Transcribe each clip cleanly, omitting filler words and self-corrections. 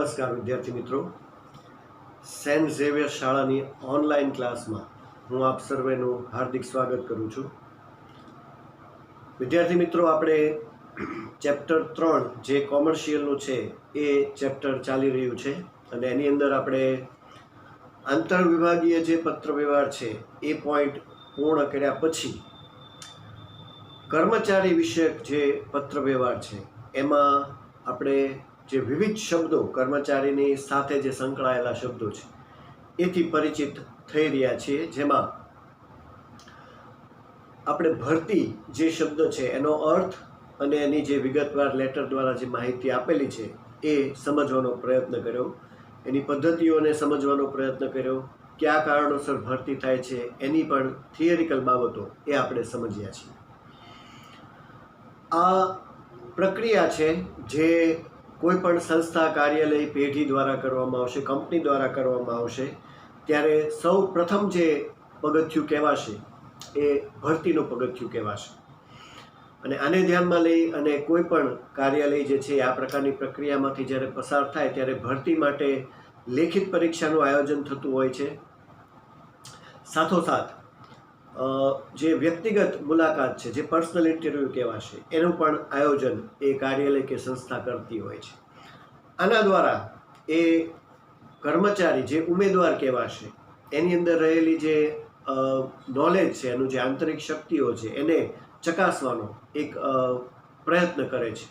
નમસ્કાર વિદ્યાર્થી મિત્રો, સેન્ટ ઝેવિયર શાળાની ઓનલાઈન ક્લાસમાં હું આપ સર્વેનું હાર્દિક સ્વાગત કરું છું. વિદ્યાર્થી મિત્રો, આપણે ચેપ્ટર 3 જે કોમર્શિયલનું છે એ ચેપ્ટર ચાલી રહ્યું છે અને એની અંદર આપણે આંતરવિભાગીય જે પત્રવ્યવહાર છે એ પોઈન્ટ પૂર્ણ કર્યા પછી કર્મચારી વિષયક જે પત્રવ્યવહાર છે એમાં આપણે જે વિવિધ શબ્દો કર્મચારીની સાથે જે સંકળાયેલા શબ્દો છે એથી પરિચિત થઈ રહ્યા છીએ. જેમાં આપણે ભરતી જે શબ્દ છે એનો અર્થ અને એની જે વિગતવાર લેટર દ્વારા જે માહિતી આપેલી છે એ સમજવાનો પ્રયત્ન કર્યો, એની પદ્ધતિઓને સમજવાનો પ્રયત્ન કર્યો, કયા કારણોસર ભરતી થાય છે એની પણ થિયરિકલ બાબતો એ આપણે સમજ્યા છીએ. આ પ્રક્રિયા છે જે કોઈ પણ સંસ્થા, કાર્યાલય, પેઢી દ્વારા કરવામાં આવશે, કંપની દ્વારા કરવામાં આવશે ત્યારે સૌ પ્રથમ જે પગથિયું કહેવાશે એ ભરતીનું પગથિયું કહેવાશે. અને આને ધ્યાનમાં લઈ અને કોઈ પણ કાર્યાલય જે છે આ પ્રકારની પ્રક્રિયામાંથી જ્યારે પસાર થાય ત્યારે ભરતી માટે લેખિત પરીક્ષાનું આયોજન થતું હોય છે. સાથોસાથ જે વ્યક્તિગત મુલાકાત છે, જે પર્સનલ ઇન્ટરવ્યૂ કહેવાશે, એનું પણ આયોજન એ કાર્યાલય કે સંસ્થા કરતી હોય છે. આના દ્વારા એ કર્મચારી જે ઉમેદવાર કહેવાશે એની અંદર રહેલી જે નોલેજ છે, એનું જે આંતરિક શક્તિઓ છે એને ચકાસવાનો એક પ્રયત્ન કરે છે.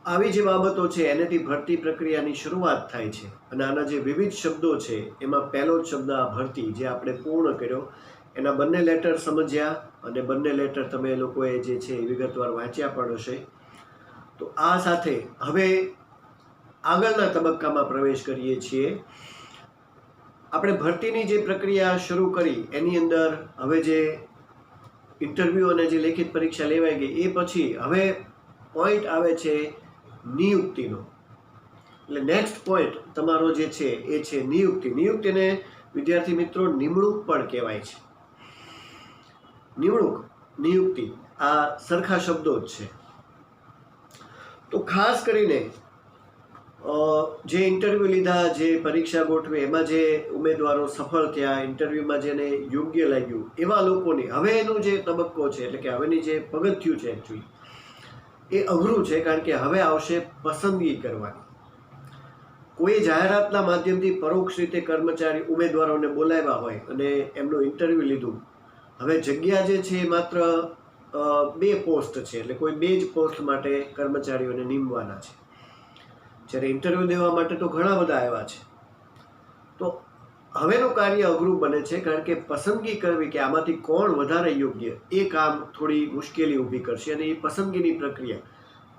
આવી જે બાબતો છે એનેથી ભરતી પ્રક્રિયાની શરૂઆત થાય છે. અને આના જે વિવિધ શબ્દો છે એમાં પહેલો જ શબ્દ આ ભરતી જે આપણે પૂર્ણ કર્યો એના બંને લેટર સમજ્યા અને બંને લેટર તમે લોકોએ જે છે એ વિગતવાર વાંચ્યા પણ હશે. તો આ સાથે હવે આગળના તબક્કામાં પ્રવેશ કરીએ છીએ. આપણે ભરતીની જે પ્રક્રિયા શરૂ કરી એની અંદર હવે જે ઇન્ટરવ્યૂ અને જે લેખિત પરીક્ષા લેવાઈ ગઈ એ પછી હવે પોઈન્ટ આવે છે નિયુક્તિનો. એટલે નેક્સ્ટ પોઈન્ટ તમારો જે છે એ છે નિયુક્તિ. નિયુક્તિને વિદ્યાર્થી મિત્રો નિમણૂક પણ કહેવાય છે. નિમણૂક, નિયુક્તિ આ સરખા શબ્દો જ છે. તો ખાસ કરીને જે ઇન્ટરવ્યૂ લીધા, જે પરીક્ષા ગોઠવી, એમાં જે ઉમેદવારો સફળ થયા, ઇન્ટરવ્યૂમાં જેને યોગ્ય લાગ્યું એવા લોકોની હવે એનું જે તબક્કો છે એટલે કે હવેની જે પગથિયું છે એકચ્યુઅલી એ અઘરું છે. કારણ કે હવે આવશે પસંદગી કરવાની. કોઈ જાહેરાતના માધ્યમથી પરોક્ષ રીતે કર્મચારી ઉમેદવારોને બોલાવ્યા હોય અને એમનું ઇન્ટરવ્યૂ લીધું. હવે જગ્યા જે છે એ માત્ર 2 પોસ્ટ છે, એટલે કોઈ 2 જ પોસ્ટ માટે કર્મચારીઓને નીમવાના છે. જ્યારે ઇન્ટરવ્યૂ દેવા માટે તો ઘણા બધા આવ્યા છે. તો હવેનું કાર્ય અઘરું બને છે કારણ કે પસંદગી કરવી કે આમાંથી કોણ વધારે યોગ્ય એ કામ થોડી મુશ્કેલી ઊભી કરશે. અને એ પસંદગીની પ્રક્રિયા,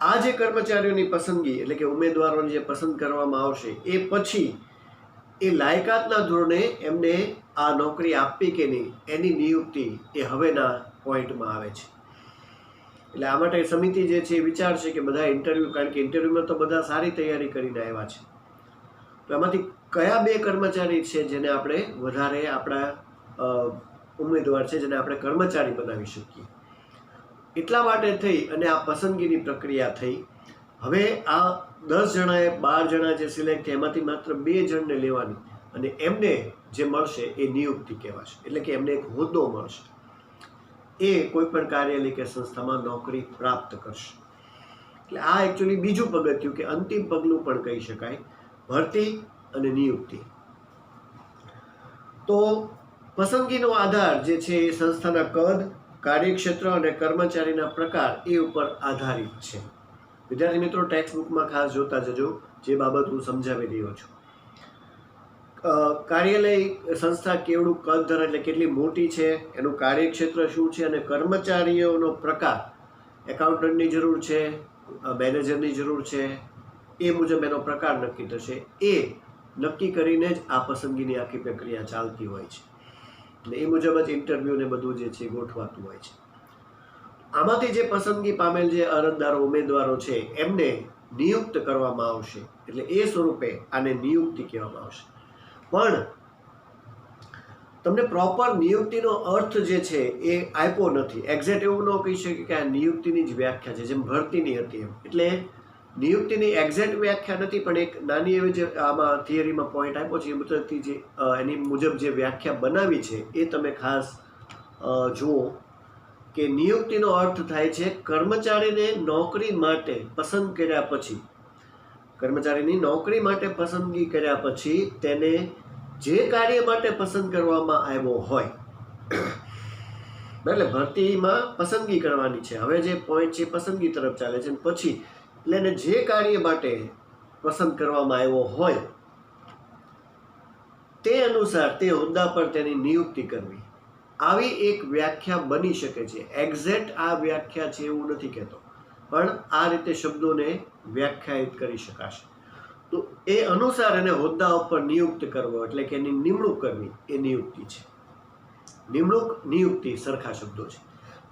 આ જે કર્મચારીઓની પસંદગી એટલે કે ઉમેદવારોને જે પસંદ કરવામાં આવશે એ પછી એ લાયકાતના ધોરણે એમને આ નોકરી આપવી કે નહીં એની નિયુક્તિ એ હવેના પોઈન્ટમાં આવે છે. એટલે આ માટે સમિતિ જે છે એ વિચારશે કે બધા ઇન્ટરવ્યૂ, કારણ કે ઇન્ટરવ્યૂમાં તો બધા સારી તૈયારી કરીને આવ્યા છે, તો એમાંથી કયા 2 કર્મચારી છે જેને આપણે વધારે આપણા ઉમેદવાર છે જેને આપણે કર્મચારી બનાવી શકીએ. એટલા માટે થઈ અને આ પસંદગીની પ્રક્રિયા થઈ. હવે આ 10 જણાએ 12 જણા જે સિલેક્ટ થયા એમાંથી માત્ર 2 જણને લેવાની અને એમને જે મળશે એ નિયુક્તિ કહેવાશે. એટલે કે એમને એક હોદ્દો મળશે, એ કોઈ પણ કાર્યાલય કે સંસ્થામાં નોકરી પ્રાપ્ત કરશે. એટલે આ એકચ્યુઅલી બીજું પગથિયું કે અંતિમ પગલું પણ કહી શકાય, ભરતી અને નિયુક્તિ. તો પસંદગીનો આધાર જે છે એ સંસ્થાના કદ, કાર્યક્ષેત્ર અને કર્મચારીના પ્રકાર એ ઉપર આધારિત છે. વિદ્યાર્થી મિત્રો, ટેક્સ્ટ બુકમાં ખાસ જોતા જજો જે બાબત હું સમજાવી રહ્યો છું. કાર્યાલય સંસ્થા કેવડું કદ ધરાવે એટલે કેટલી મોટી છે, એનું કાર્યક્ષેત્ર શું છે અને કર્મચારીઓનો પ્રકાર, એકાઉન્ટન્ટની જરૂર છે, મેનેજરની જરૂર છે, એ મુજબ એનો પ્રકાર નક્કી થશે. એ નક્કી કરીને જ આ પસંદગીની આખી પ્રક્રિયા ચાલતી હોય છે અને એ મુજબ જ ઇન્ટરવ્યૂ ને બધું જે છે ગોઠવાતું હોય છે. આમાંથી જે પસંદગી પામેલ જે અરજદારો, ઉમેદવારો છે એમને નિયુક્ત કરવામાં આવશે. એટલે એ સ્વરૂપે આને નિયુક્તિ કહેવામાં આવશે. પણ તમને પ્રોપર નિયુક્તિનો અર્થ જે છે એ આપ્યો નથી. એક્ઝેક્ટ એવું ન કહી શકે કે આ નિયુક્તિની જ વ્યાખ્યા છે જેમ ભરતીની હતી એમ. એટલે નિયુક્તિની એક્ઝેક્ટ વ્યાખ્યા નથી, પણ એક નાની એવી જે આમાં થિયરીમાં પોઈન્ટ આપ્યો છે એ મુજબથી જે એની મુજબ જે વ્યાખ્યા બનાવી છે એ તમે ખાસ જુઓ કે નિયુક્તિનો અર્થ થાય છે કર્મચારીને નોકરી માટે પસંદ કર્યા પછી, કર્મચારીની નોકરી માટે પસંદગી કર્યા પછી તેને જે કાર્ય માટે પસંદ કરવામાં આવ્યો હોય, એટલે ભરતીમાં પસંદગી કરવાની છે, હવે જે પોઈન્ટ છે પસંદગી તરફ ચાલે છે, પછી એટલે એને જે કાર્ય માટે પસંદ કરવામાં આવ્યો હોય તે અનુસાર તે હોદ્દા પર તેની નિયુક્તિ કરવી, આવી એક વ્યાખ્યા બની શકે છે. એક્ઝેક્ટ આ વ્યાખ્યા છે એવું નથી કહેતો, પણ આ રીતે શબ્દોને વ્યાખ્યાયિત કરી શકાશે. તો એ અનુસાર એને હોદ્દા ઉપર નિયુક્ત કરવો એટલે કે એની નિમણૂક કરવી એ નિયુક્તિ છે. નિમણૂક નિયુક્તિ સરખા શબ્દો છે.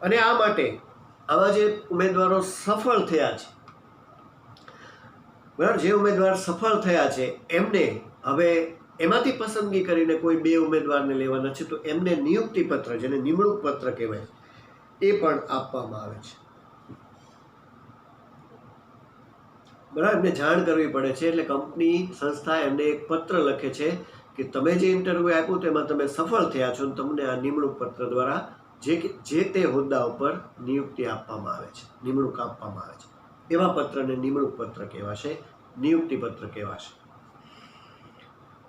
અને આ માટે આવા જે ઉમેદવારો સફળ થયા છે, બરાબર, જે ઉમેદવાર સફળ થયા છે એમને હવે એમાંથી પસંદગી કરીને કોઈ 2 ઉમેદવારને લેવાના છે, તો એમને નિયુક્તિ પત્ર, જેને નિમણૂક પત્ર કહેવાય, એ પણ આપવામાં આવે છે. બરાબર, એમને જાણ કરવી પડે છે. એટલે કંપની સંસ્થા એમને એક પત્ર લખે છે કે તમે જે ઇન્ટરવ્યૂ આપ્યું તેમાં તમે સફળ થયા છો, તમને આ નિમણૂક પત્ર દ્વારા જે તે હોદ્દા ઉપર નિયુક્તિ આપવામાં આવે છે, નિમણૂક આપવામાં આવે છે. એવા પત્રને નિમણૂક પત્ર કહેવાશે, નિયુક્તિ પત્ર કહેવાશે.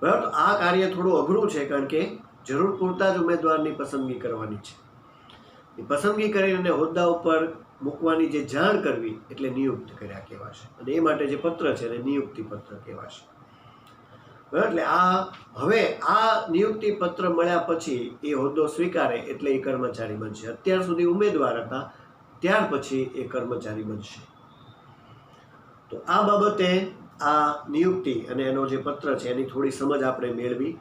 બરાબર, તો આ કાર્ય થોડું અઘરું છે, કારણ કે જરૂર પૂરતા જ ઉમેદવારની પસંદગી કરવાની છે. એ પસંદગી કરીને હોદ્દા ઉપર મૂકવાની જે જાણ કરવી એટલે નિયુક્ત કર્યા કહેવાશે, અને એ માટે જે પત્ર છે એને નિયુક્તિ પત્ર કહેવાશે. બરાબર, એટલે હવે આ નિયુક્તિ પત્ર મળ્યા પછી એ હોદ્દો સ્વીકારે એટલે એ કર્મચારી બનશે. અત્યાર સુધી ઉમેદવાર હતા, ત્યાર પછી એ કર્મચારી બનશે. તો આ બાબતે આ નિયુક્તિ અને એનો જે પત્ર છે એની થોડી સમજ આપણે મેળવી.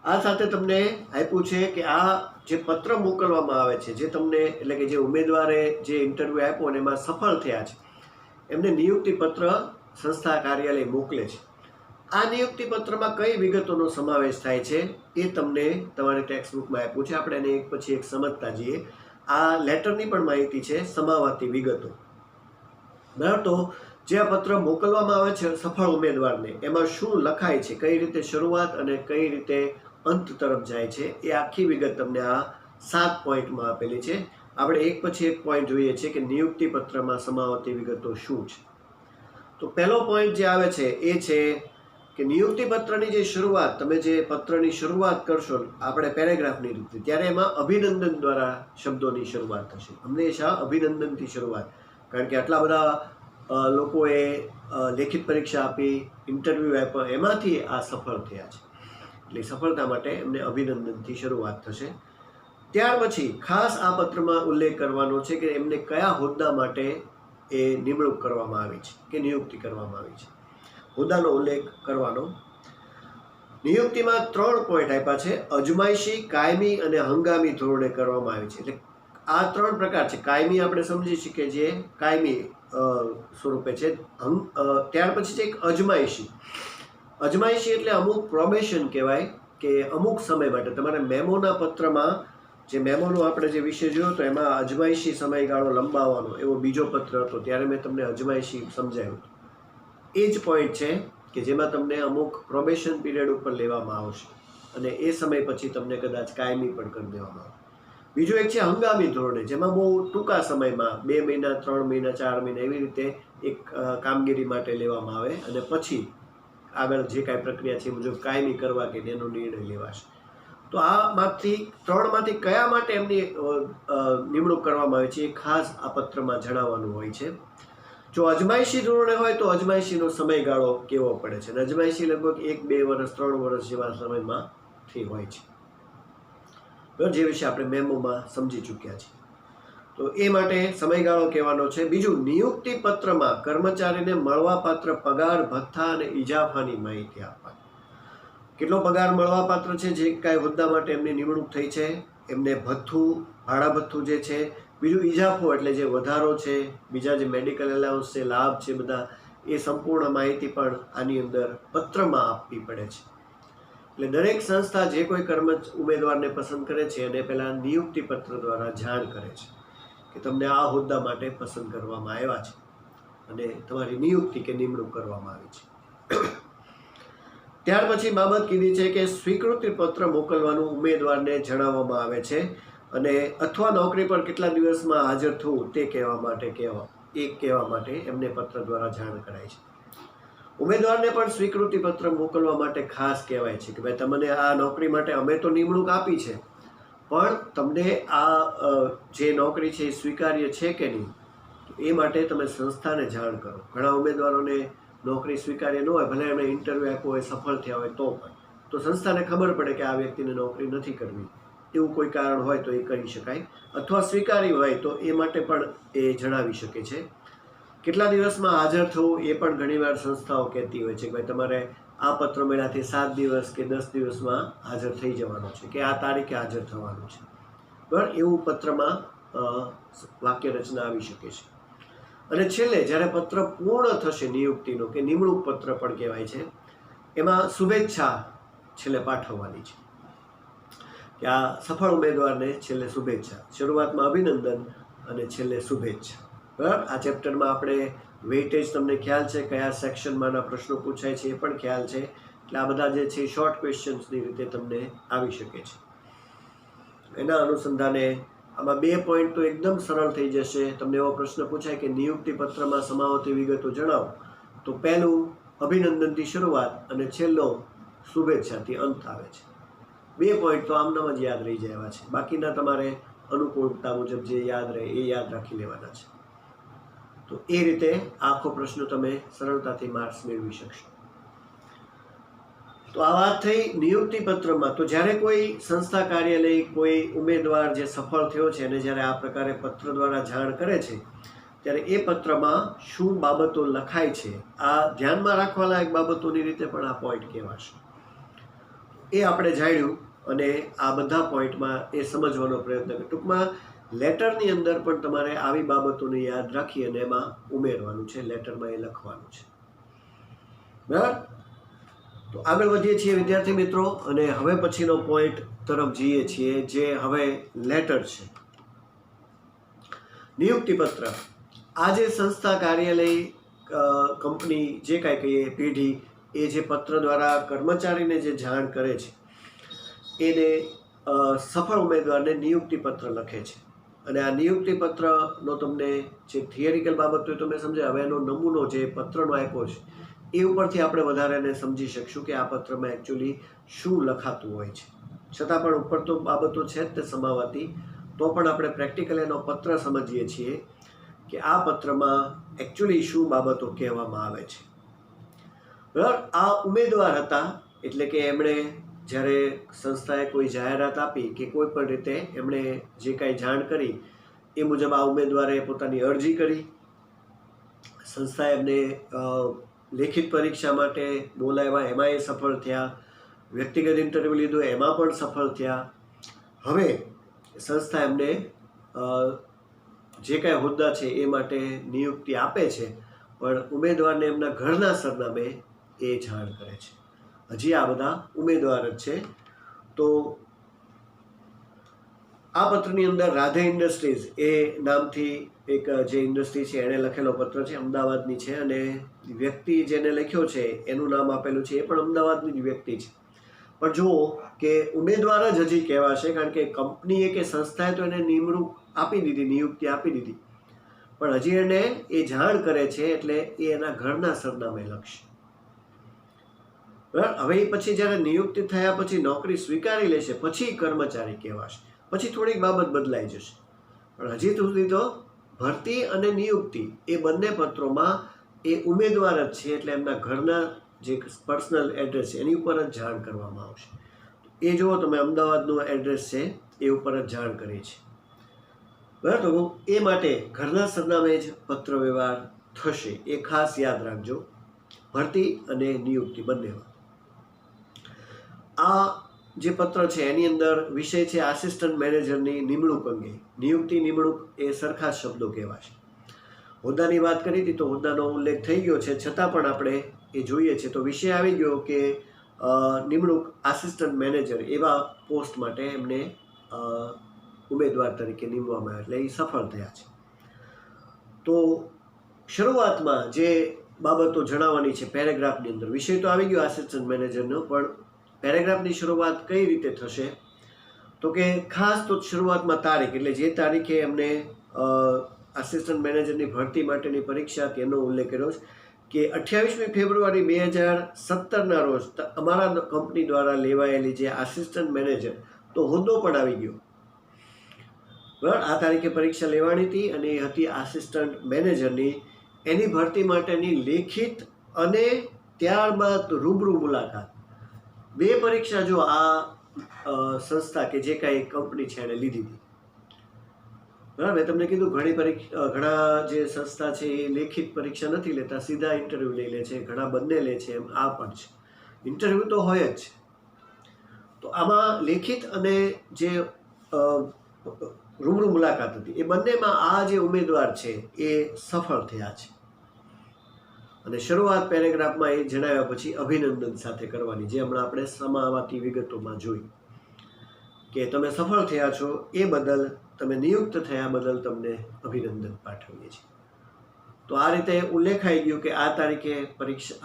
આ સાથે તમને આપ્યું છે કે આ જે પત્ર મોકલવામાં આવે છે, જે તમને એટલે કે જે ઉમેદવારે જે ઇન્ટરવ્યૂ આપ્યો અને એમાં સફળ થયા છે એમને નિયુક્તિ પત્ર સંસ્થા કાર્યાલય મોકલે છે. આ નિયુક્તિ પત્રમાં કઈ વિગતોનો સમાવેશ થાય છે એ તમને તમારી ટેક્સ્ટબુકમાં આપ્યું છે. આપણે એને એક પછી એક સમજતા જઈએ. આ લેટરની પણ માહિતી છે, સમાવાતી વિગતો. બરાબર, તો જે આ પત્ર મોકલવામાં આવે છે સફળ ઉમેદવારને, એમાં શું લખાય છે, કઈ રીતે શરૂઆત અને કઈ રીતે અંત તરફ જાય છે, એ આખી વિગત તમને આ 7 પોઈન્ટમાં આપેલી છે. આપણે એક પછી એક પોઈન્ટ જોઈએ છીએ કે નિયુક્તિ પત્રમાં સમાવતી વિગતો શું છે. તો પહેલો પોઈન્ટ જે આવે છે એ છે કે નિયુક્તિ પત્રની જે શરૂઆત, તમે જે પત્રની શરૂઆત કરશો આપણે પેરેગ્રાફની રીતે, ત્યારે એમાં અભિનંદન દ્વારા શબ્દોની શરૂઆત થશે. હંમેશા અભિનંદનથી શરૂઆત, કારણ કે આટલા બધા લોકોએ લેખિત પરીક્ષા આપી, ઇન્ટરવ્યૂ આપ્યા, એમાંથી આ સફળ થયા છે, એટલે સફળતા માટે એમને અભિનંદનથી શરૂઆત થશે. ત્યાર પછી ખાસ આ પત્રમાં ઉલ્લેખ કરવાનો છે કે એમને કયા હોદ્દા માટે એ નિમણૂક કરવામાં આવી છે કે નિયુક્તિ કરવામાં આવી છે, હોદ્દાનો ઉલ્લેખ કરવાનો. નિયુક્તિમાં 3 પોઈન્ટ આપ્યા છે: અજમાયશી, કાયમી અને હંગામી ધોરણે કરવામાં આવી છે. એટલે આ 3 પ્રકાર છે. કાયમી આપણે સમજી શકીએ જે કાયમી સ્વરૂપે છે. ત્યાર પછી છે એક અજમાયશી. અજમાયશી એટલે અમુક પ્રોબેશન કહેવાય, કે અમુક સમય માટે તમારે મેમોના પત્રમાં, જે મેમોનો આપણે જે વિષય જોયો તો એમાં અજમાયશી સમયગાળો લંબાવવાનો એવો બીજો પત્ર હતો, ત્યારે મેં તમને અજમાયશી સમજાવ્યું. એ જ પોઈન્ટ છે કે જેમાં તમને અમુક પ્રોબેશન પીરિયડ ઉપર લેવામાં આવશે અને એ સમય પછી તમને કદાચ કાયમી પણ કરી દેવામાં આવે. બીજું એક છે હંગામી ધોરણે, જેમાં બહુ ટૂંકા સમયમાં 2 મહિના, 3 મહિના, 4 મહિના એવી રીતે એક કામગીરી માટે લેવામાં આવે અને પછી આગળ જે કાંઈ પ્રક્રિયા છે એ મુજબ કાયમી કરવા કે એનો નિર્ણય લેવાશે. તો આમાંથી 3માંથી કયા માટે એમની નિમણૂક કરવામાં આવે છે એ ખાસ આ પત્રમાં જણાવવાનું હોય છે. જો અજમાયશી ધોરણે હોય તો અજમાયશીનો સમયગાળો કેવો પડે છે, અને અજમાયશી લગભગ 1, 2 વર્ષ, 3 વર્ષ જેવા સમયમાંથી હોય છે, જે વિશે આપણે મેમોમાં સમજી ચૂક્યા છીએ. તો એ માટે સમયગાળો કહેવાનો છે. બીજું, નિયુક્તિ પત્રમાં કર્મચારીને મળવાપાત્ર પગાર, ભથ્થા અને ઇજાફાની માહિતી આપવાની. કેટલો પગાર મળવાપાત્ર છે, જે કાંઈ હોદ્દા માટે એમની નિમણૂક થઈ છે, એમને ભથ્થું, ભાડા ભથ્થું જે છે. બીજું ઇજાફો એટલે જે વધારો છે, બીજા જે મેડિકલ એલાઉન્સ છે, લાભ છે, બધા એ સંપૂર્ણ માહિતી પણ આની અંદર પત્રમાં આપવી પડે છે. એટલે દરેક સંસ્થા જે કોઈ ઉમેદવારને પસંદ કરે છે એને પહેલાં નિયુક્તિ પત્ર દ્વારા જાણ કરે છે કે તમને આ હોદ્દા માટે પસંદ કરવામાં આવ્યા છે. અને તમારી નિયુક્તિ કે નિમણૂક કરવામાં આવી છે. ત્યાર પછી બાબત કીધી છે કે સ્વીકૃતિ પત્ર મોકલવાનું ઉમેદવારને જણાવવામાં આવે છે અને અથવા નોકરી પર કેટલા દિવસમાં હાજર થવું તે કહેવા માટે એમને પત્ર દ્વારા જાણ કરાય છે. ઉમેદવારને પણ સ્વીકૃતિ પત્ર મોકલવા માટે ખાસ કહેવાય છે કે ભાઈ તમને આ નોકરી માટે અમે તો નિમણૂક આપી છે, પણ તમને આ જે નોકરી છે એ સ્વીકાર્ય છે કે નહીં એ માટે તમે સંસ્થાને જાણ કરો. ઘણા ઉમેદવારોને નોકરી સ્વીકાર્ય ન હોય, ભલે એમણે ઇન્ટરવ્યૂ આપ્યો હોય, સફળ થયા હોય તો સંસ્થાને ખબર પડે કે આ વ્યક્તિને નોકરી નથી કરવી, એવું કોઈ કારણ હોય તો એ કરી શકાય, અથવા સ્વીકારી હોય તો એ માટે પણ એ જણાવી શકે છે. કેટલા દિવસમાં હાજર થવું એ પણ ઘણીવાર સંસ્થાઓ કહેતી હોય છે કે ભાઈ તમારે આ પત્ર મળ્યાથી 7 દિવસ કે 10 દિવસમાં હાજર થઈ જવાનું છે કે આ તારીખે હાજર થવાનું છે. પણ એવું પત્રમાં વાક્ય રચના આવી શકે છે. અને છેલ્લે જ્યારે પત્ર પૂર્ણ થશે નિયુક્તિનો કે નિમણૂક પત્ર પણ કહેવાય છે, એમાં શુભેચ્છા છેલ્લે પાઠવવાની છે કે આ સફળ ઉમેદવારને છેલ્લે શુભેચ્છા. શરૂઆતમાં અભિનંદન અને છેલ્લે શુભેચ્છા. બરાબર. આ ચેપ્ટરમાં આપણે વેઇટેજ તમને ખ્યાલ છે, કયા સેક્શનમાંના પ્રશ્નો પૂછાય છે એ પણ ખ્યાલ છે. એટલે આ બધા જે છે શોર્ટ ક્વેશ્ચન્સની રીતે તમને આવી શકે છે. એના અનુસંધાને આમાં 2 પોઈન્ટ તો એકદમ સરળ થઈ જશે. તમને એવો પ્રશ્ન પૂછાય કે નિયુક્તિ પત્રમાં સમાવતી વિગતો જણાવો, તો પહેલું અભિનંદનથી શરૂઆત અને છેલ્લો શુભેચ્છાથી અંત આવે છે. 2 પોઈન્ટ તો આમનામ જ યાદ રહી જાય એવા છે. બાકીના તમારે અનુકૂળતા મુજબ જે યાદ રહે એ યાદ રાખી લેવાના છે. તો એ રીતે આખો પ્રશ્ન તમે સરળતાથી માર્ક્સ મેળવી શકશો. તો આ વાત થઈ નિયુક્તિ પત્રમાં. તો જ્યારે કોઈ સંસ્થા કાર્યાલય કોઈ ઉમેદવાર જે સફળ થયો છે અને જ્યારે આ પ્રકારે પત્ર દ્વારા જાણ કરે છે ત્યારે એ પત્રમાં શું બાબતો લખાય છે, આ ધ્યાનમાં રાખવા લાયક બાબતોની રીતે પણ આ પોઈન્ટ કહેવાશે. એ આપણે જાણ્યું અને આ બધા પોઈન્ટમાં એ સમજવાનો પ્રયત્ન કર્યો. ટૂંકમાં લેટરની અંદર પણ તમારે આવી બાબતોને યાદ રાખી અને એમાં ઉમેરવાનું છે, લેટરમાં એ લખવાનું છે. બરાબર. તો આગળ વધીએ છીએ વિદ્યાર્થી મિત્રો, અને હવે પછીનો પોઈન્ટ તરફ જઈએ છીએ જે હવે લેટર છે. નિયુક્તિ પત્ર. આ જે સંસ્થા કાર્યાલય કંપની જે કાંઈ કહીએ પેઢી એ જે પત્ર દ્વારા કર્મચારીને જે જાણ કરે છે એને સફળ ઉમેદવારને નિયુક્તિ પત્ર લખે છે. અને આ નિયુક્તિ પત્રનો તમને જે થિયરિકલ બાબત હોય તો મેં સમજાય. હવે એનો નમૂનો જે પત્રનો આપ્યો છે એ ઉપરથી આપણે વધારે સમજી શકશું કે આ પત્રમાં એકચ્યુઅલી શું લખાતું હોય છે. છતાં પણ ઉપર તો બાબતો છે જ તે સમાવાતી, તો પણ આપણે પ્રેક્ટિકલ એનો પત્ર સમજીએ છીએ કે આ પત્રમાં એકચ્યુઅલી શું બાબતો કહેવામાં આવે છે. બરાબર. આ ઉમેદવાર હતા, એટલે કે એમણે જ્યારે સંસ્થાએ કોઈ જાહેરાત આપી કે કોઈ પણ રીતે એમણે જે કાંઈ જાણ કરી એ મુજબ આ ઉમેદવારે પોતાની અરજી કરી. સંસ્થાએ એમને લેખિત પરીક્ષા માટે બોલાવ્યા, એમાં એ સફળ થયા. વ્યક્તિગત ઇન્ટરવ્યૂ લીધું, એમાં પણ સફળ થયા. હવે સંસ્થા એમને જે કાંઈ હોદ્દા છે એ માટે નિયુક્તિ આપે છે, પણ ઉમેદવારને એમના ઘરના સરનામે એ જાણ કરે છે. હજી આ બધા ઉમેદવાર જ છે. તો આ પત્રની અંદર રાધે ઇન્ડસ્ટ્રીઝ એ નામથી એક જે ઇન્ડસ્ટ્રી છે એણે લખેલો પત્ર છે, અમદાવાદની છે, અને વ્યક્તિ જેને લખ્યો છે એનું નામ આપેલું છે એ પણ અમદાવાદની જ વ્યક્તિ છે. પણ જુઓ કે ઉમેદવાર જ હજી કહેવાશે, કારણ કે કંપનીએ કે સંસ્થાએ તો એને નિમણૂક આપી દીધી, નિયુક્તિ આપી દીધી, પણ હજી એને એ જાણ કરે છે એટલે એ એના ઘરના સરનામે લખશે. બરાબર. હવે એ પછી જ્યારે નિયુક્તિ થયા પછી નોકરી સ્વીકારી લેશે પછી કર્મચારી કહેવાશે. પછી થોડીક બાબત બદલાઈ જશે, પણ હજી સુધી તો ભરતી અને નિયુક્તિ એ બંને પત્રોમાં એ ઉમેદવાર જ છે, એટલે એમના ઘરના જે પર્સનલ એડ્રેસ છે એની ઉપર જ જાણ કરવામાં આવશે. એ જુઓ તમે, અમદાવાદનું એડ્રેસ છે એ ઉપર જ જાણ કરી છે. બરાબર. તો એ માટે ઘરના સરનામે જ પત્ર વ્યવહાર થશે, એ ખાસ યાદ રાખજો. ભરતી અને નિયુક્તિ બંનેમાં. આ જે પત્ર છે એની અંદર વિષય છે આસિસ્ટન્ટ મેનેજરની નિમણૂક અંગે. નિયુક્તિ નિમણૂક એ સરખા શબ્દો કહેવાશે. હોદ્દાની વાત કરી હતી તો હોદ્દાનો ઉલ્લેખ થઈ ગયો છે, છતાં પણ આપણે એ જોઈએ છે. તો વિષય આવી ગયો કે નિમણૂક આસિસ્ટન્ટ મેનેજર એવા પોસ્ટ માટે એમને ઉમેદવાર તરીકે નીમવામાં આવ્યા, એટલે એ સફળ થયા છે. તો શરૂઆતમાં જે બાબતો જણાવવાની છે પેરેગ્રાફની અંદર, વિષય તો આવી ગયો આસિસ્ટન્ટ મેનેજરનો, પણ પેરેગ્રાફની શરૂઆત કઈ રીતે થશે તો કે ખાસ તો શરૂઆતમાં તારીખ, એટલે જે તારીખે એમને આસિસ્ટન્ટ મેનેજરની ભરતી માટેની પરીક્ષા હતી એનો ઉલ્લેખ કર્યો છે કે 28મી ફેબ્રુઆરી 2017ના રોજ અમારા કંપની દ્વારા લેવાયેલી જે આસિસ્ટન્ટ મેનેજર તો હોદ્દો પણ આવી ગયો, બરાબર. આ તારીખે પરીક્ષા લેવાની હતી અને એ હતી આસિસ્ટન્ટ મેનેજરની. એની ભરતી માટેની લેખિત અને ત્યારબાદ રૂબરૂ મુલાકાત, બે પરીક્ષા જો આ સંસ્થા કે જે કાંઈ કંપની છે એને લીધી હતી, બરાબર. મેં તમને કીધું ઘણા જે સંસ્થા છે એ લેખિત પરીક્ષા નથી લેતા, સીધા ઇન્ટરવ્યૂ લઈ લે છે, ઘણા બંને લે છે, એમ આ પણ છે. ઇન્ટરવ્યૂ તો હોય જ છે. તો આમાં લેખિત અને જે રૂબરૂ મુલાકાત હતી એ બંનેમાં આ જે ઉમેદવાર છે એ સફળ થયા છે. અને શરૂઆત પેરેગ્રાફમાં એ જણાવ્યા પછી અભિનંદન સાથે કરવાની, જે હમણાં આપણે સમાવાતી વિગતોમાં જોઈ કે તમે સફળ થયા છો એ બદલ, તમે નિયુક્ત થયા બદલ તમને અભિનંદન પાઠવીએ છીએ. તો આ રીતે ઉલ્લેખાઈ ગયું કે આ તારીખે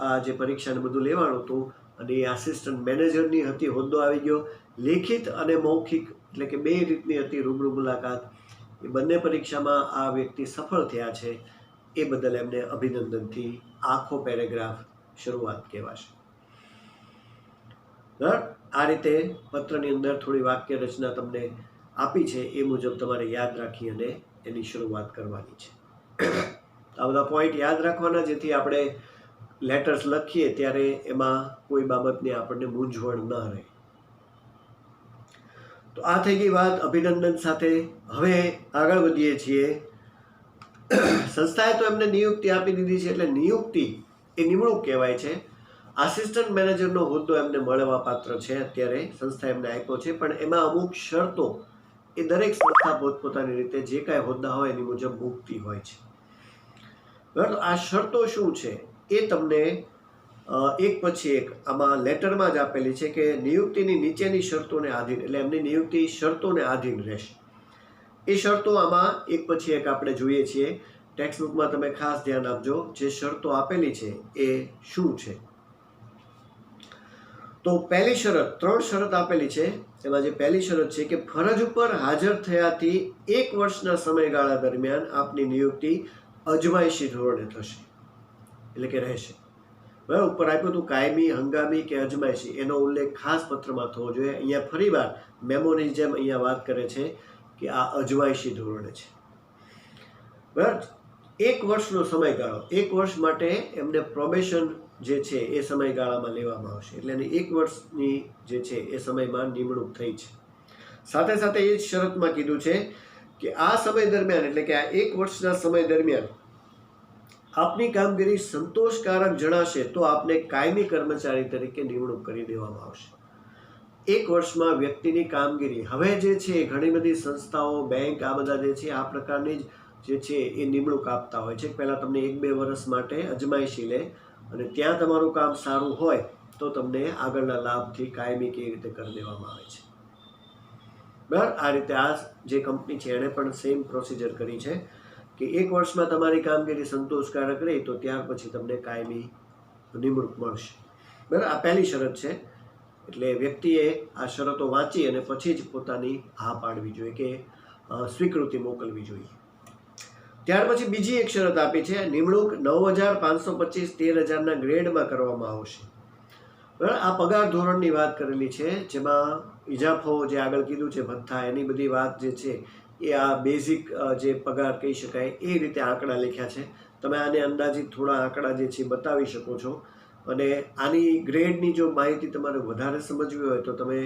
આ જે પરીક્ષાને બધું લેવાનું હતું અને એ આસિસ્ટન્ટ મેનેજરની હતી, હોદ્દો આવી ગયો. લેખિત અને મૌખિક એટલે કે બે રીતની હતી રૂબરૂ મુલાકાત. એ બંને પરીક્ષામાં આ વ્યક્તિ સફળ થયા છે એ બદલ એમને અભિનંદનથી આખો પેરેગ્રાફ શરૂઆત કહેવાશે. બરાબર. આ રીતે પત્રની અંદર થોડી વાક્ય રચના તમને આપી છે, એ મુજબ તમારે યાદ રાખી અને એની શરૂઆત કરવાની છે. આ બધા પોઈન્ટ યાદ રાખવાના, જેથી આપણે લેટર્સ લખીએ ત્યારે એમાં કોઈ બાબતની આપણને મૂંઝવણ ન રહે. તો આ થઈ ગઈ વાત અભિનંદન સાથે. હવે આગળ વધીએ છીએ. સંસ્થાએ તો એમને નિયુક્તિ આપી દીધી છે, એટલે નિયુક્તિ એ નિમણૂક કહેવાય છે. આસિસ્ટન્ટ મેનેજરનો હોદ્દો એમને મળવા પાત્ર છે, અત્યારે સંસ્થા એમને આપ્યો છે, પણ એમાં અમુક શરતો એ દરેક સંસ્થા પોતપોતાની રીતે જે કાંઈ હોદ્દા હોય એની મુજબ મૂકતી હોય છે, બરાબર. આ શરતો શું છે એ તમને એક પછી એક આમાં લેટરમાં જ આપેલી છે કે નિયુક્તિની નીચેની શરતોને આધીન, એટલે એમની નિયુક્તિ શરતોને આધીન રહેશે. એ શરતો આમાં એક પછી એક આપણે જોઈએ છીએ. ટેક્સ્ટ બુકમાં તમે ખાસ ધ્યાન આપજો, જે શરતો આપેલી છે એ શું છે. તો પહેલી શરત, 3 શરત આપેલી છે. એમાં જે પહેલી શરત છે કે ફરજ ઉપર હાજર થયાથી 1 વર્ષના સમયગાળા દરમિયાન આપની નિયુક્તિ અજમાયશી ધોરણે થશે, એટલે કે રહેશે, બરાબર. ઉપર આપ્યું હતું કાયમી, હંગામી કે અજમાયશી, એનો ઉલ્લેખ ખાસ પત્રમાં થવો જોઈએ. અહીંયા ફરીવાર મેમોની જેમ અહીંયા વાત કરે છે કે આ અજમાયશી ધોરણે છે, બરાબર. 1 વર્ષનો સમયગાળો, 1 વર્ષ માટે એમને પ્રોબેશન જે છે એ સમયગાળામાં લેવામાં આવશે, એટલે એની 1 વર્ષની જે છે એ સમયમાં નિમણૂક થઈ છે. સાથે સાથે એ જ શરતમાં કીધું છે કે આ સમય દરમિયાન, એટલે કે આ 1 વર્ષના સમય દરમિયાન આપની કામગીરી સંતોષકારક જણાશે તો આપને કાયમી કર્મચારી તરીકે નિમણૂક કરી દેવામાં આવશે. 1 વર્ષમાં વ્યક્તિની કામગીરી, હવે જે છે ઘણી બધી સંસ્થાઓ, બેંક, આ બધા જે છે આ પ્રકારની જે છે એ નિમણૂક આપતા હોય છે. પહેલાં તમને 1-2 વર્ષ માટે અજમાયશી લે અને ત્યાં તમારું કામ સારું હોય તો તમને આગળના લાભથી કાયમી કેવી રીતે કરી દેવામાં આવે છે, બરાબર. આ રીતે આ જે કંપની છે એણે પણ સેમ પ્રોસિજર કરી છે કે 1 વર્ષમાં તમારી કામગીરી સંતોષકારક રહી તો ત્યાર પછી તમને કાયમી નિમણૂક મળશે, બરાબર. આ પહેલી શરત છે. એટલે વ્યક્તિએ આ શરતો વાંચી અને પછી જ પોતાની હા પાડવી જોઈએ કે સ્વીકૃતિ મોકલવી જોઈએ. ત્યાર પછી બીજી એક શરત આપી છે, નિમણૂક 9,525 13,000ના ગ્રેડમાં કરવામાં આવશે, બરાબર. આ પગાર ધોરણની વાત કરેલી છે, જેમાં ઇજાફો જે આગળ કીધું છે, ભથ્થા, એની બધી વાત જે છે એ આ બેઝિક જે પગાર કહી શકાય એ રીતે આંકડા લખ્યા છે. તમે આને અંદાજિત થોડા આંકડા જે છે બતાવી શકો છો. અને આની ગ્રેડની જો માહિતી તમારે વધારે સમજવી હોય તો તમે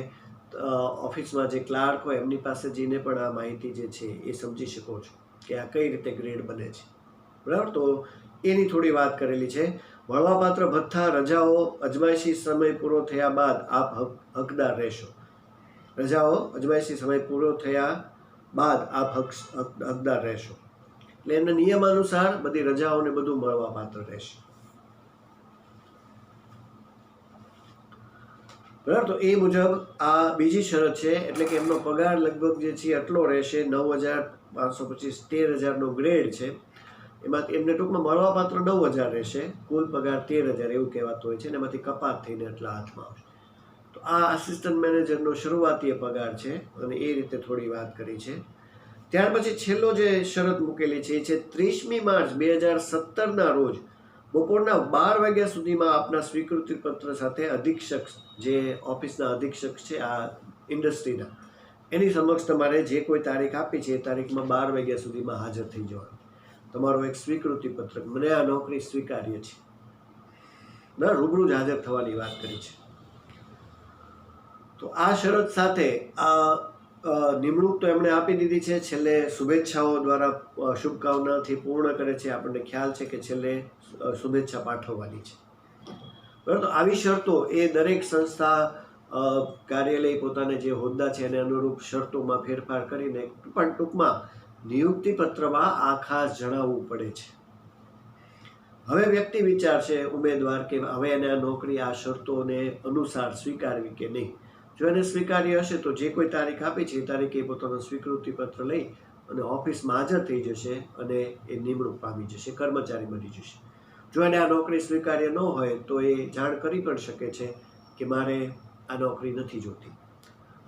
ઓફિસમાં જે ક્લાર્ક હોય એમની પાસે જઈને પણ આ માહિતી જે છે એ સમજી શકો છો કે આ કઈ રીતે ગ્રેડ બને છે, બરાબર. તો એની થોડી વાત કરેલી છે. મળવાપાત્ર ભથ્થા, રજાઓ અજમાયશી સમય પૂરો થયા બાદ આપ હકદાર રહેશો. રજાઓ અજમાયશી સમય પૂરો થયા બાદ આપ હકદાર રહેશો, એટલે એના નિયમાનુસાર બધી રજાઓને બધું મળવાપાત્ર રહેશે, બરાબર. તો એ મુજબ આ બીજી શરત છે, એટલે કે એમનો પગાર લગભગ જે છે આટલો રહેશે. 9,525 13,000નો ગ્રેડ છે. એમાં એમને ટૂંકમાં મળવાપાત્ર 9,000 રહેશે, કુલ પગાર 13,000 એવું કહેવાતું હોય છે, અને એમાંથી કપાત થઈને એટલા હાથમાં આવશે. તો આ આસિસ્ટન્ટ મેનેજરનો શરૂઆતીય પગાર છે, અને એ રીતે થોડી વાત કરી છે. ત્યાર પછી છેલ્લો જે શરત મૂકેલી છે એ છે 30મી માર્ચ 2017ના રોજ બપોરના 12 વાગ્યા સુધીમાં આપના સ્વીકૃતિ પત્ર સાથે અધિક્ષક, જે ઓફિસના અધિક્ષક છે આ ઇન્ડસ્ટ્રીના, એની સમક્ષ તમારે જે કોઈ તારીખ આપી છે એ તારીખમાં 12 વાગ્યા સુધીમાં હાજર થઈ જવાનું. તમારો એક સ્વીકૃતિ પત્રક, મને આ નોકરી સ્વીકાર્ય છે, બરાબર, રૂબરૂ જ હાજર થવાની વાત કરી છે. તો આ શરત સાથે આ નિમણૂક તો એમણે આપી દીધી છે. છેલ્લે શુભેચ્છાઓ દ્વારા શુભકામનાથી પૂર્ણ કરે છે. આપણને ખ્યાલ છે કે છેલ્લે શુભેચ્છા પાઠવવાની છે, બરાબર. તો આવી શરતો એ દરેક સંસ્થા, કાર્યાલય પોતાને જે હોદ્દા છે એને અનુરૂપ શરતોમાં ફેરફાર કરીને પણ ટૂંકમાં નિયુક્તિ પત્રમાં આ ખાસ જણાવવું પડે છે. હવે વ્યક્તિ વિચારશે, ઉમેદવાર, કે હવે એને આ નોકરી આ શરતોને અનુસાર સ્વીકારવી કે નહીં. જો એને સ્વીકાર્ય હશે તો જે કોઈ તારીખ આપી છે એ તારીખે પોતાનો સ્વીકૃતિ પત્ર લઈ અને ઓફિસમાં હાજર થઈ જશે અને એ નિમણૂક પામી જશે, કર્મચારી બની જશે. જો એને આ નોકરી સ્વીકાર્ય ન હોય તો એ જાણ કરી પણ શકે છે કે મારે આ નોકરી નથી જોતી.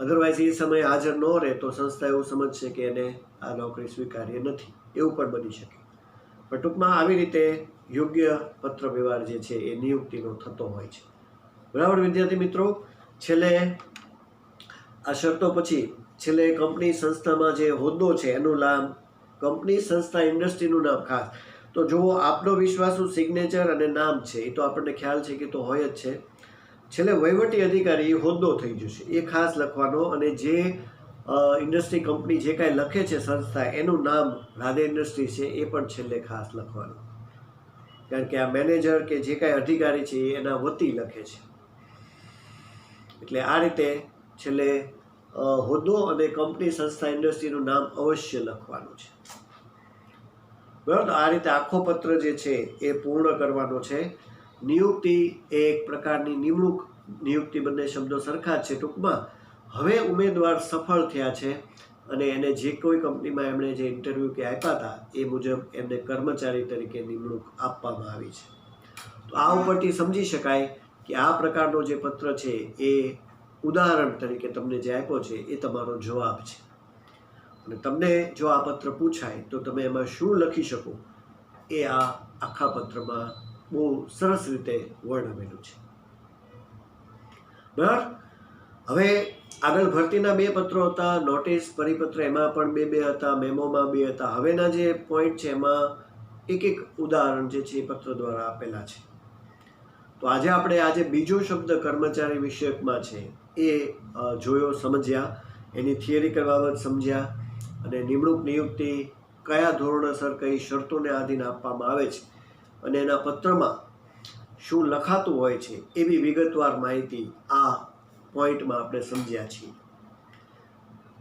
અધરવાઇઝ એ સમયે હાજર ન રહે તો સંસ્થા એવું સમજશે કે એને આ નોકરી સ્વીકાર્ય નથી, એવું પણ બની શકે. પણ ટૂંકમાં આવી રીતે યોગ્ય પત્ર વ્યવહાર જે છે એ નિયુક્તિનો થતો હોય છે, બરાબર. વિદ્યાર્થી મિત્રો, છેલ્લે આ શરતો પછી છેલ્લે કંપની સંસ્થામાં જે હોદ્દો છે એનું નામ, કંપની સંસ્થા ઇન્ડસ્ટ્રીનું નામ. ખાસ તો જુઓ, આપનો વિશ્વાસુ સિગ્નેચર અને નામ છે એ તો આપણને ખ્યાલ છે કે તો હોય જ છે. છેલ્લે વહીવટી અધિકારી હોદ્દો થઈ જશે, એ ખાસ લખવાનો, અને જે ઇન્ડસ્ટ્રી કંપની જે કાંઈ લખે છે સંસ્થા, એનું નામ રાધે ઇન્ડસ્ટ્રી છે એ પણ છેલ્લે ખાસ લખવાનું, કારણ કે આ મેનેજર કે જે કાંઈ અધિકારી છે એ એના વતી લખે છે. એટલે આ રીતે છેલ્લે હોદ્દો અને કંપની સંસ્થા ઇન્ડસ્ટ્રીનું નામ અવશ્ય લખવાનું છે, બરાબર. આ રીતે આખો પત્ર જે છે એ પૂર્ણ કરવાનો છે. નિયુક્તિ એ એક પ્રકારની નિમણૂક, નિયુક્તિ બંને શબ્દો સરખા જ છે. ટૂંકમાં હવે ઉમેદવાર સફળ થયા છે અને એને જે કોઈ કંપનીમાં એમણે જે ઇન્ટરવ્યૂ કે આપ્યા હતા એ મુજબ એમને કર્મચારી તરીકે નિમણૂક આપવામાં આવી છે. તો આ ઉપરથી સમજી શકાય કે આ પ્રકારનો જે પત્ર છે એ ઉદાહરણ તરીકે તમને જે આપ્યો છે એ તમારો જવાબ છે. અને તમને જો આ પત્ર પૂછાય તો તમે એમાં શું લખી શકો એ આ આખા પત્રમાં બહુ સરસ રીતે વર્ણવેલું છે, બરાબર. હવે આગળ ભરતીના 2 પત્રો હતા, નોટિસ, પરિપત્ર, એમાં પણ 2 હતા, મેમોમાં 2 હતા. હવેના જે પોઈન્ટ છે એમાં એક ઉદાહરણ જે છે એ પત્ર દ્વારા આપેલા છે. તો આજે આપણે આજે બીજો શબ્દ કર્મચારી વિષયકમાં છે એ જોયો, સમજ્યા, એની થિયરિકલ બાબત સમજ્યા, અને નિમણૂક, નિયુક્તિ કયા ધોરણસર કઈ શરતોને આધીન આપવામાં આવે છે અને એના પત્રમાં શું લખાતું હોય છે એવી વિગતવાર માહિતી આ પોઈન્ટમાં આપણે સમજ્યા છીએ.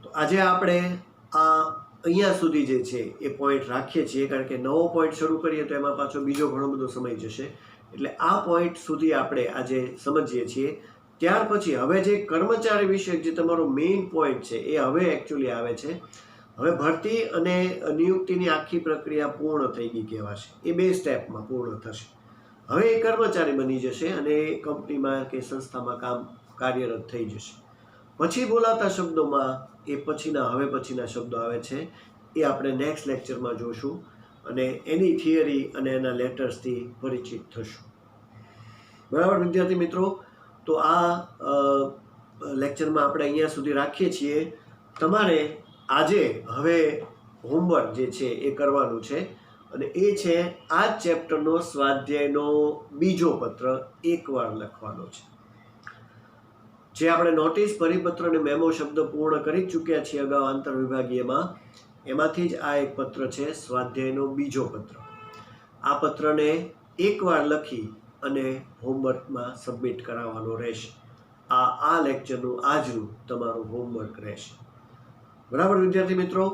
તો આજે આપણે આ અહીંયા સુધી જે છે એ પોઈન્ટ રાખીએ છીએ, કારણ કે નવો પોઈન્ટ શરૂ કરીએ તો એમાં પાછો બીજો ઘણો બધો સમય જશે. એટલે આ પોઈન્ટ સુધી આપણે આજે સમજીએ છીએ. ત્યાર પછી હવે જે કર્મચારી વિષયક જે તમારો મેઇન પોઈન્ટ છે એ હવે એકચ્યુઅલી આવે છે. હવે ભરતી અને નિયુક્તિની આખી પ્રક્રિયા પૂર્ણ થઈ ગઈ કહેવાશે. એ 2 સ્ટેપમાં પૂર્ણ થશે. હવે એ કર્મચારી બની જશે અને કંપનીમાં કે સંસ્થામાં કાર્યરત થઈ જશે. પછી બોલાતા શબ્દોમાં એ પછીના શબ્દો આવે છે, એ આપણે નેક્સ્ટ લેક્ચરમાં જોશું અને એની થિયરી અને એના લેટર્સથી પરિચિત થશું, બરાબર વિદ્યાર્થી મિત્રો. તો આ લેક્ચરમાં આપણે અહીંયા સુધી રાખીએ છીએ. તમારે આજે હવે હોમવર્ક જે છે એ કરવાનું છે, અને એ છે આ ચેપ્ટરનો સ્વાધ્યાયનો બીજો પત્ર એકવાર લખવાનો છે. જે આપણે નોટિસ, પરિપત્ર અને મેમો શબ્દ પૂર્ણ કરી ચૂક્યા છીએ અગાઉ આંતરવિભાગીયમાં, એમાંથી જ આ એક પત્ર છે, સ્વાધ્યાયનો બીજો પત્ર. આ પત્રને એકવાર લખી અને હોમવર્કમાં સબમિટ કરાવવાનો રહેશે. આ લેક્ચરનું આજનું તમારું હોમવર્ક રહેશે, બરાબર વિદ્યાર્થી મિત્રો.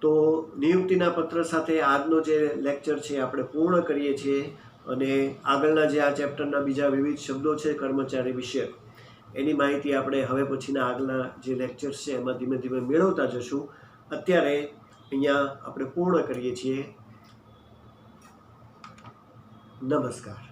તો નિયુક્તિના પત્ર સાથે આજનો જે લેક્ચર છે આપણે પૂર્ણ કરીએ છીએ, અને આગળના જે આ ચેપ્ટરના બીજા વિવિધ શબ્દો છે કર્મચારી વિષયક, એની માહિતી આપણે હવે પછીના આગળના જે લેક્ચર્સ છે એમાં ધીમે ધીમે મેળવતા જશું. અત્યારે અહીંયા આપણે પૂર્ણ કરીએ છીએ. નમસ્કાર.